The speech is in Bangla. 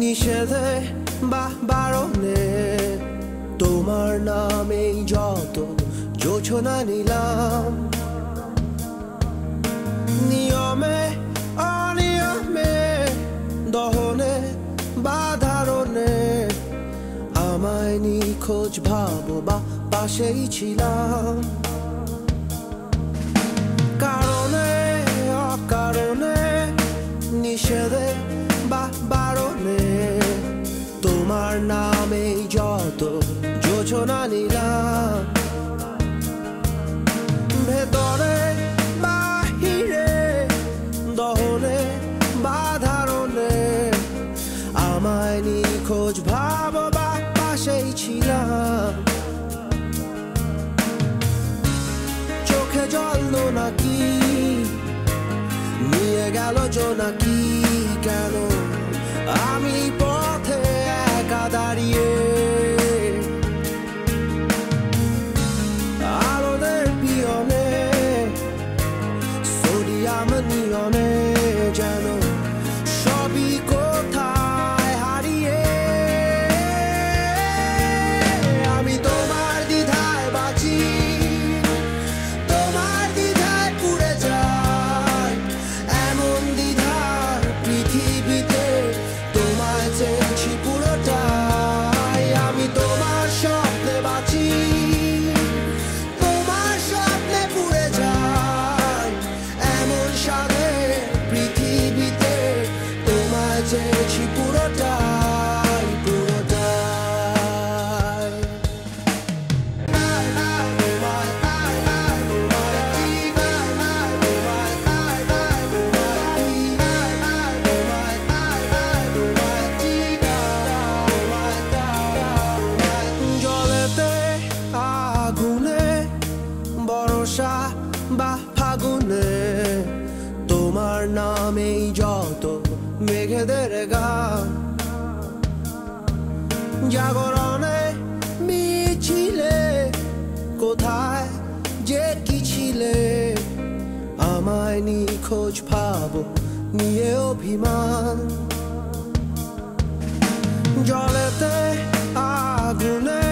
নিষেধে বারণে তোমার নামেই যত যোছনা নিলাম, নিয়মে অনিয়মে দহনে বাধারণে আমায় নিখোঁজ ভাবো বা পাশেই ছিলাম। কারণে অকারণে নিষেধে বারণে তোমার নামেই যত যোছনা নিলাম, ভেতরে বাহিরে দহনে বাধারণে আমায় নিখোঁজ ভাবো বা পাশেই ছিলাম। চোখে জল নাকি নিয়ে গেল জোনাকি, কেন আমি পথে একা দাঁড়িয়ে আলোদের পিয়নে সোডিয়াম নিয়নে যেন সবই কোথায় হারিয়ে। আমি তোমার দ্বিধায় বাঁচি, তোমার দ্বিধায় পুড়ে যাই, এমন দ্বিধার পৃথিবীতে তোমায় চেয়েছি পুরোটাই। আমি তোমার স্বপ্নে বাঁচি, তোমার স্বপ্নে পুড়ে যাই, এমন সাধে পৃথিবীতে তোমায় চেয়েছি পুরোটাই পুরোটাই। জলেতে আগুনে বর্ষা বা ফাগুনে তোমার নামেই যত মেঘেদের গান, জাগরণে মিছিলে কোথায় যে কি ছিলে আমায় নিখোঁজ ভাবো নিয়ে অভিমান। জলেতে আগুনে